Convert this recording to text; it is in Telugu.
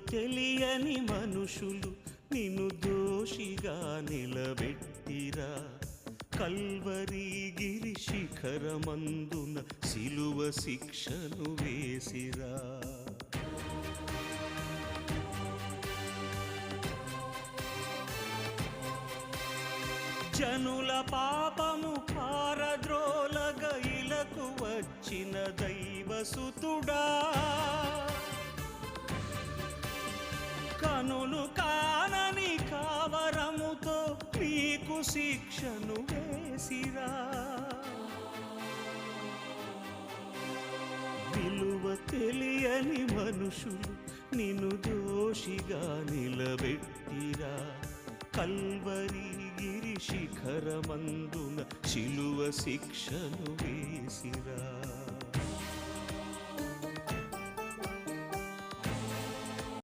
తెలియని మనుషులు నిన్ను దోషిగా నిలబెట్టిరా. కల్వరి గిరి శిఖరమందున సిలువ శిక్షను వేసిరా. జనుల పాపము పారద్రోలగ ఇలకు వచ్చిన దైవసుతుడా, కనులు కానని కావరముతో నీకు శిక్షను వేసిరా. విలువ తెలియని మనుషులు నిన్ను దోషిగా నిలబెట్టిరా. కల్వరి గిరి శిఖరమందున శిలువ శిక్షను వేసిరా.